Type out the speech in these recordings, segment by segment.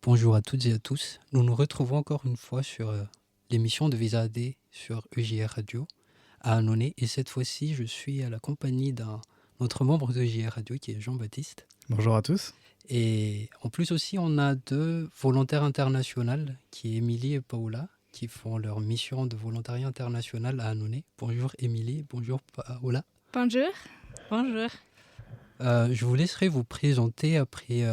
Bonjour à toutes et à tous. Nous nous retrouvons encore une fois sur l'émission de Visa AD sur EJR Radio à Annonay. Et cette fois-ci, je suis à la compagnie d'un autre membre de EJR Radio qui est Jean-Baptiste. Bonjour à tous. Et en plus aussi, on a deux volontaires internationaux qui est Émilie et Paola qui font leur mission de volontariat international à Annonay. Bonjour Émilie, bonjour Paola. Bonjour. Bonjour. Je vous laisserai vous présenter après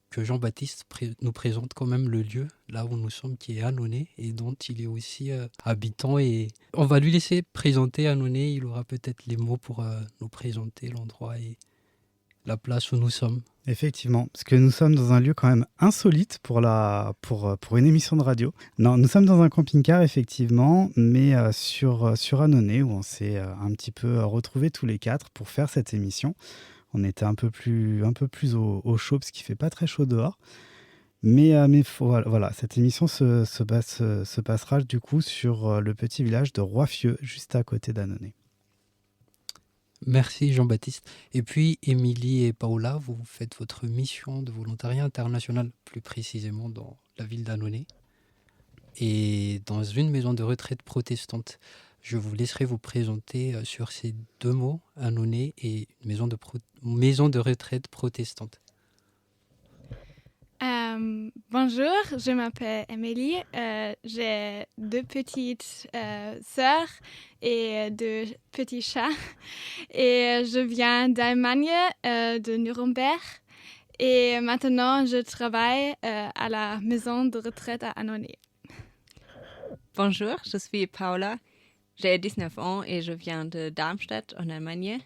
que Jean-Baptiste nous présente quand même le lieu, là où nous sommes, qui est Annonay, et dont il est aussi habitant. Et on va lui laisser présenter Annonay, il aura peut-être les mots pour nous présenter l'endroit et la place où nous sommes. Effectivement, parce que nous sommes dans un lieu quand même insolite pour une émission de radio. Non, nous sommes dans un camping-car, effectivement, mais sur Annonay, où on s'est un petit peu retrouvés tous les quatre pour faire cette émission. On était un peu plus au chaud, parce qu'il ne fait pas très chaud dehors. Mais voilà, cette émission se passera du coup sur le petit village de Roiffieux, juste à côté d'Annonay. Merci Jean-Baptiste. Et puis Émilie et Paola, vous faites votre mission de volontariat international, plus précisément dans la ville d'Annonay et dans une maison de retraite protestante. Je vous laisserai vous présenter sur ces deux mots, Annonay et une maison de retraite protestante. Bonjour, je m'appelle Émilie. J'ai deux petites sœurs et deux petits chats. Et je viens d'Allemagne, de Nuremberg. Et maintenant, je travaille à la maison de retraite à Annonay. Bonjour, je suis Paola. J'ai 19 ans et je viens de Darmstadt en Allemagne.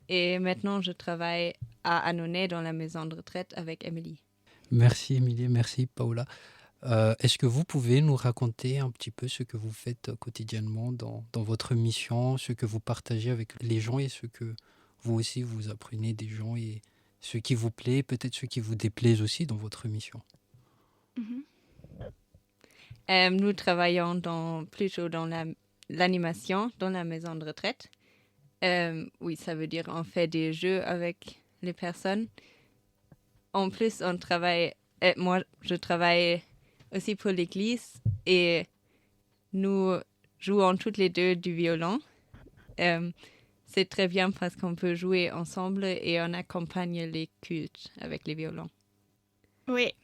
Et maintenant, je travaille à Annonay dans la maison de retraite avec Émilie. Merci Émilie, merci Paola. Est-ce que vous pouvez nous raconter un petit peu ce que vous faites quotidiennement dans votre mission, ce que vous partagez avec les gens et ce que vous aussi vous apprenez des gens et ce qui vous plaît, peut-être ce qui vous déplaise aussi dans votre mission? Nous travaillons plutôt dans l'animation dans la maison de retraite. Oui, ça veut dire on fait des jeux avec les personnes. En plus, moi, je travaille aussi pour l'église et nous jouons toutes les deux du violon. C'est très bien parce qu'on peut jouer ensemble et on accompagne les cultes avec les violons. Oui.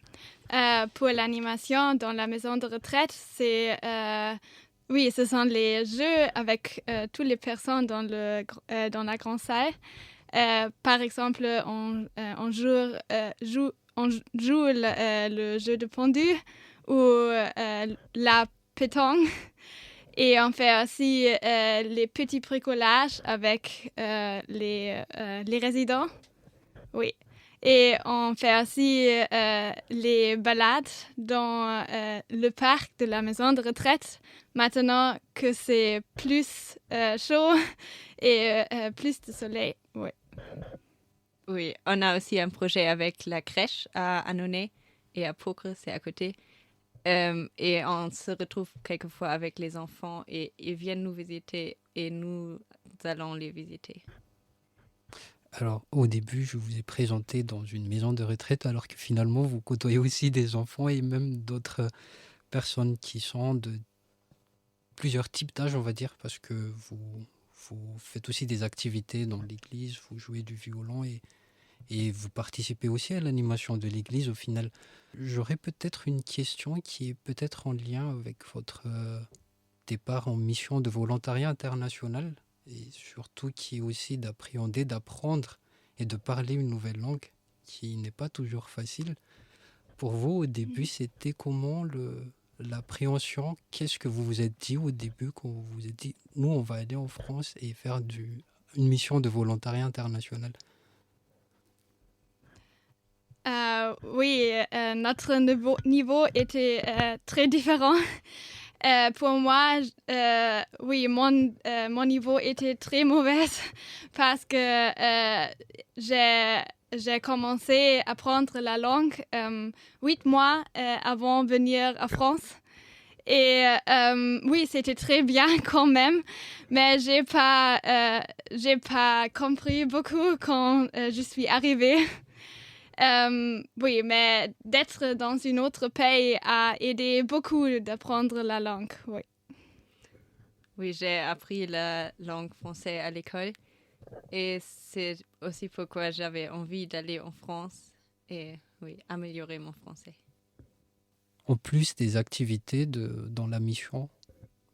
Pour l'animation dans la maison de retraite, ce sont les jeux avec toutes les personnes dans la grande salle. Par exemple, on joue le jeu de pendu ou la pétanque. Et on fait aussi les petits bricolages avec les résidents. Oui. Et on fait aussi les balades dans le parc de la maison de retraite. Maintenant que c'est plus chaud et plus de soleil. Oui. Oui, on a aussi un projet avec la crèche à Annonay et à Pocre, c'est à côté. Et on se retrouve quelquefois avec les enfants et ils viennent nous visiter et nous allons les visiter. Alors, au début, je vous ai présenté dans une maison de retraite, alors que finalement, vous côtoyez aussi des enfants et même d'autres personnes qui sont de plusieurs types d'âge, on va dire, parce que vous faites aussi des activités dans l'église, vous jouez du violon et vous participez aussi à l'animation de l'église. Au final, j'aurais peut-être une question qui est peut-être en lien avec votre départ en mission de volontariat international et surtout qui est aussi d'appréhender, d'apprendre et de parler une nouvelle langue qui n'est pas toujours facile. Pour vous, au début, c'était comment l'appréhension? Qu'est-ce que vous vous êtes dit au début quand vous vous êtes dit « Nous, on va aller en France et faire une mission de volontariat international » ? Oui, notre niveau était très différent. Pour moi, oui, mon niveau était très mauvais parce que j'ai commencé à apprendre la langue 8 mois avant de venir à France. Et oui, c'était très bien quand même, mais j'ai pas compris beaucoup quand je suis arrivée. Oui, mais d'être dans un autre pays a aidé beaucoup d'apprendre la langue. Oui. Oui, j'ai appris la langue française à l'école et c'est aussi pourquoi j'avais envie d'aller en France et oui, améliorer mon français. En plus des activités dans la mission,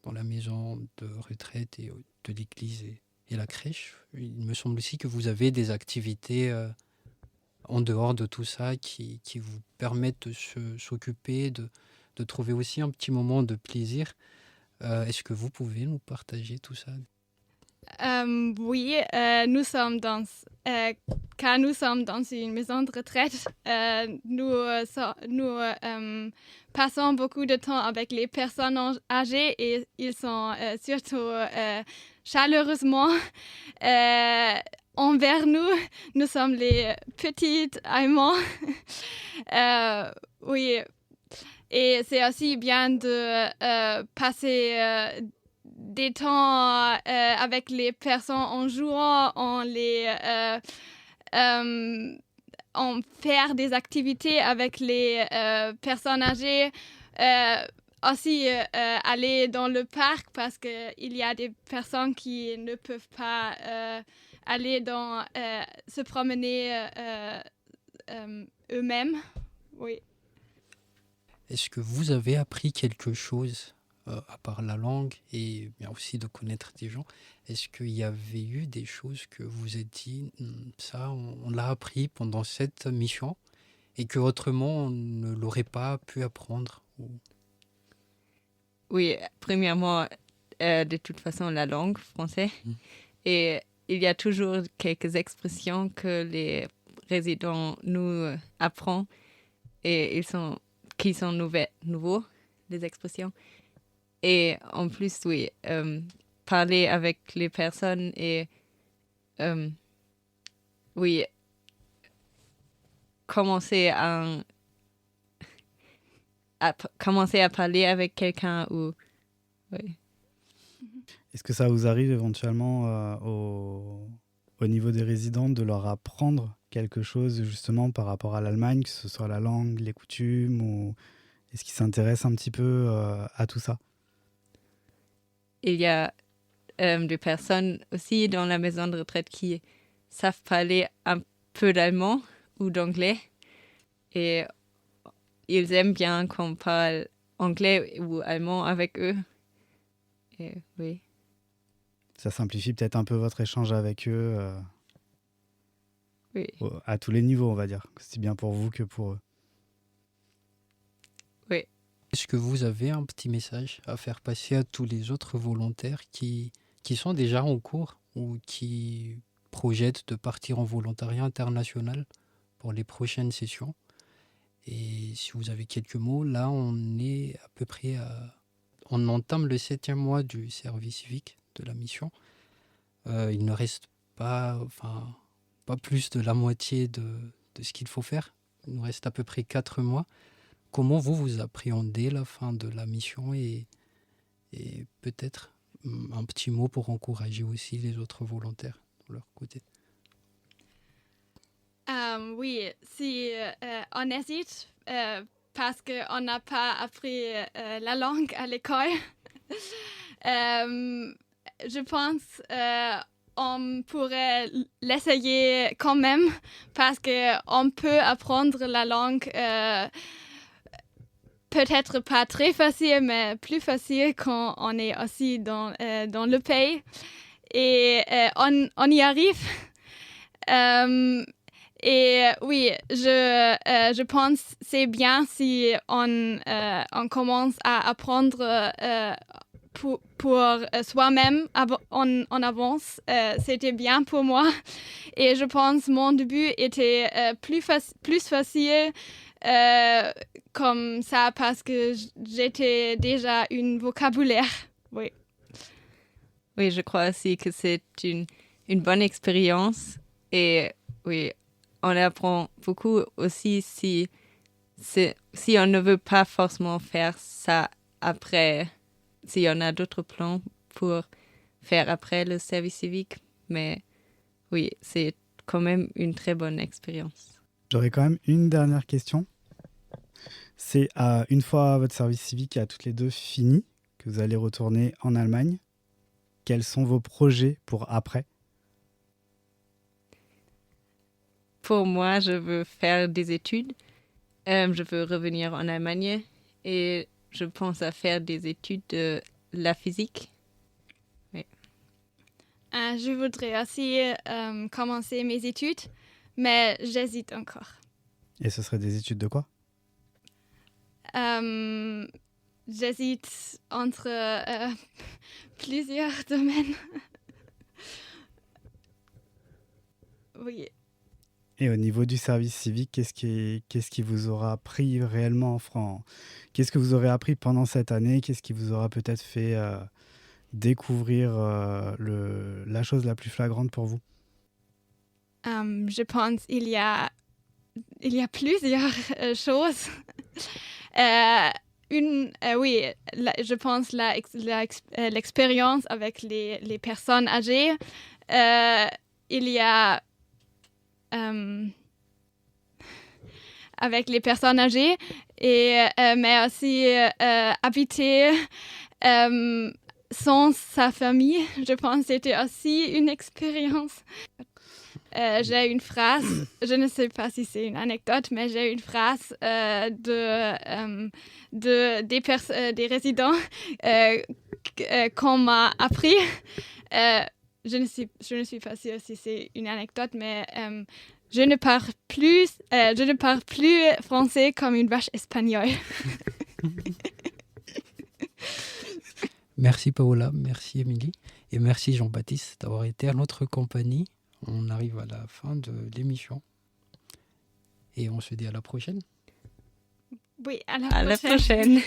dans la maison de retraite et de l'église et la crèche, il me semble aussi que vous avez des activités en dehors de tout ça qui vous permettent de s'occuper, de trouver aussi un petit moment de plaisir. Est-ce que vous pouvez nous partager tout ça? Oui, car nous sommes dans une maison de retraite, nous passons beaucoup de temps avec les personnes âgées et ils sont surtout chaleureusement envers nous. Nous sommes les petites Allemands. Oui, et c'est aussi bien de passer des temps avec les personnes en jouant, en faire des activités avec les personnes âgées. Aussi aller dans le parc parce qu'il y a des personnes qui ne peuvent pas aller se promener eux-mêmes. Oui. Est-ce que vous avez appris quelque chose à part la langue et bien aussi de connaître des gens? Est-ce qu'il y avait eu des choses que vous vous êtes dit, ça, on l'a appris pendant cette mission et que autrement on ne l'aurait pas pu apprendre Oui, premièrement, de toute façon, la langue française. Et il y a toujours quelques expressions que les résidents nous apprennent et qui sont nouveaux, les expressions. Et en plus, oui, parler avec les personnes et oui, commencer à parler avec quelqu'un ou oui. Est-ce que ça vous arrive éventuellement au niveau des résidents de leur apprendre quelque chose justement par rapport à l'Allemagne, que ce soit la langue, les coutumes, ou est-ce qu'ils s'intéressent un petit peu à tout ça? Il y a des personnes aussi dans la maison de retraite qui savent parler un peu d'allemand ou d'anglais et ils aiment bien qu'on parle anglais ou allemand avec eux. Et, oui. Ça simplifie peut-être un peu votre échange avec eux Oui. À tous les niveaux, on va dire. C'est bien pour vous que pour eux. Oui. Est-ce que vous avez un petit message à faire passer à tous les autres volontaires qui sont déjà en cours ou qui projettent de partir en volontariat international pour les prochaines sessions? Et si vous avez quelques mots, là on est à peu près on entame le 7e mois du service civique de la mission. Il ne reste pas plus de la moitié de ce qu'il faut faire. Il nous reste à peu près 4 mois. Comment vous appréhendez la fin de la mission et peut-être un petit mot pour encourager aussi les autres volontaires de leur côté? Oui, si on hésite parce qu'on n'a pas appris la langue à l'école, je pense on pourrait l'essayer quand même parce qu'on peut apprendre la langue peut-être pas très facile, mais plus facile quand on est aussi dans le pays. Et on y arrive. Et oui, je pense que c'est bien si on commence à apprendre pour soi-même en avance. C'était bien pour moi. Et je pense que mon début était plus facile comme ça parce que j'étais déjà un vocabulaire. Oui. Oui, je crois aussi que c'est une bonne expérience. Et oui, on apprend beaucoup aussi si on ne veut pas forcément faire ça après, si on a d'autres plans pour faire après le service civique. Mais oui, c'est quand même une très bonne expérience. J'aurais quand même une dernière question. C'est une fois votre service civique à toutes les deux fini, que vous allez retourner en Allemagne, quels sont vos projets pour après? Pour moi, je veux faire des études. Je veux revenir en Allemagne et je pense à faire des études de la physique. Je voudrais aussi commencer mes études, mais j'hésite encore. Et ce serait des études de quoi? J'hésite entre plusieurs domaines. Oui. Et au niveau du service civique, qu'est-ce qui vous aura appris réellement en France? Qu'est-ce que vous aurez appris pendant cette année? Qu'est-ce qui vous aura peut-être fait découvrir la chose la plus flagrante pour vous? Je pense qu'il y a plusieurs choses. Oui, je pense l'expérience avec les personnes âgées. Il y a avec les personnes âgées, mais aussi habiter sans sa famille. Je pense que c'était aussi une expérience. J'ai une phrase, je ne sais pas si c'est une anecdote, mais j'ai une phrase des résidents qu'on m'a appris. Je ne suis pas sûre si c'est une anecdote, mais je ne parle plus français comme une vache espagnole. Merci Paola, merci Émilie et merci Jean-Baptiste d'avoir été à notre compagnie. On arrive à la fin de l'émission et on se dit à la prochaine. Oui, à la À la prochaine. prochaine.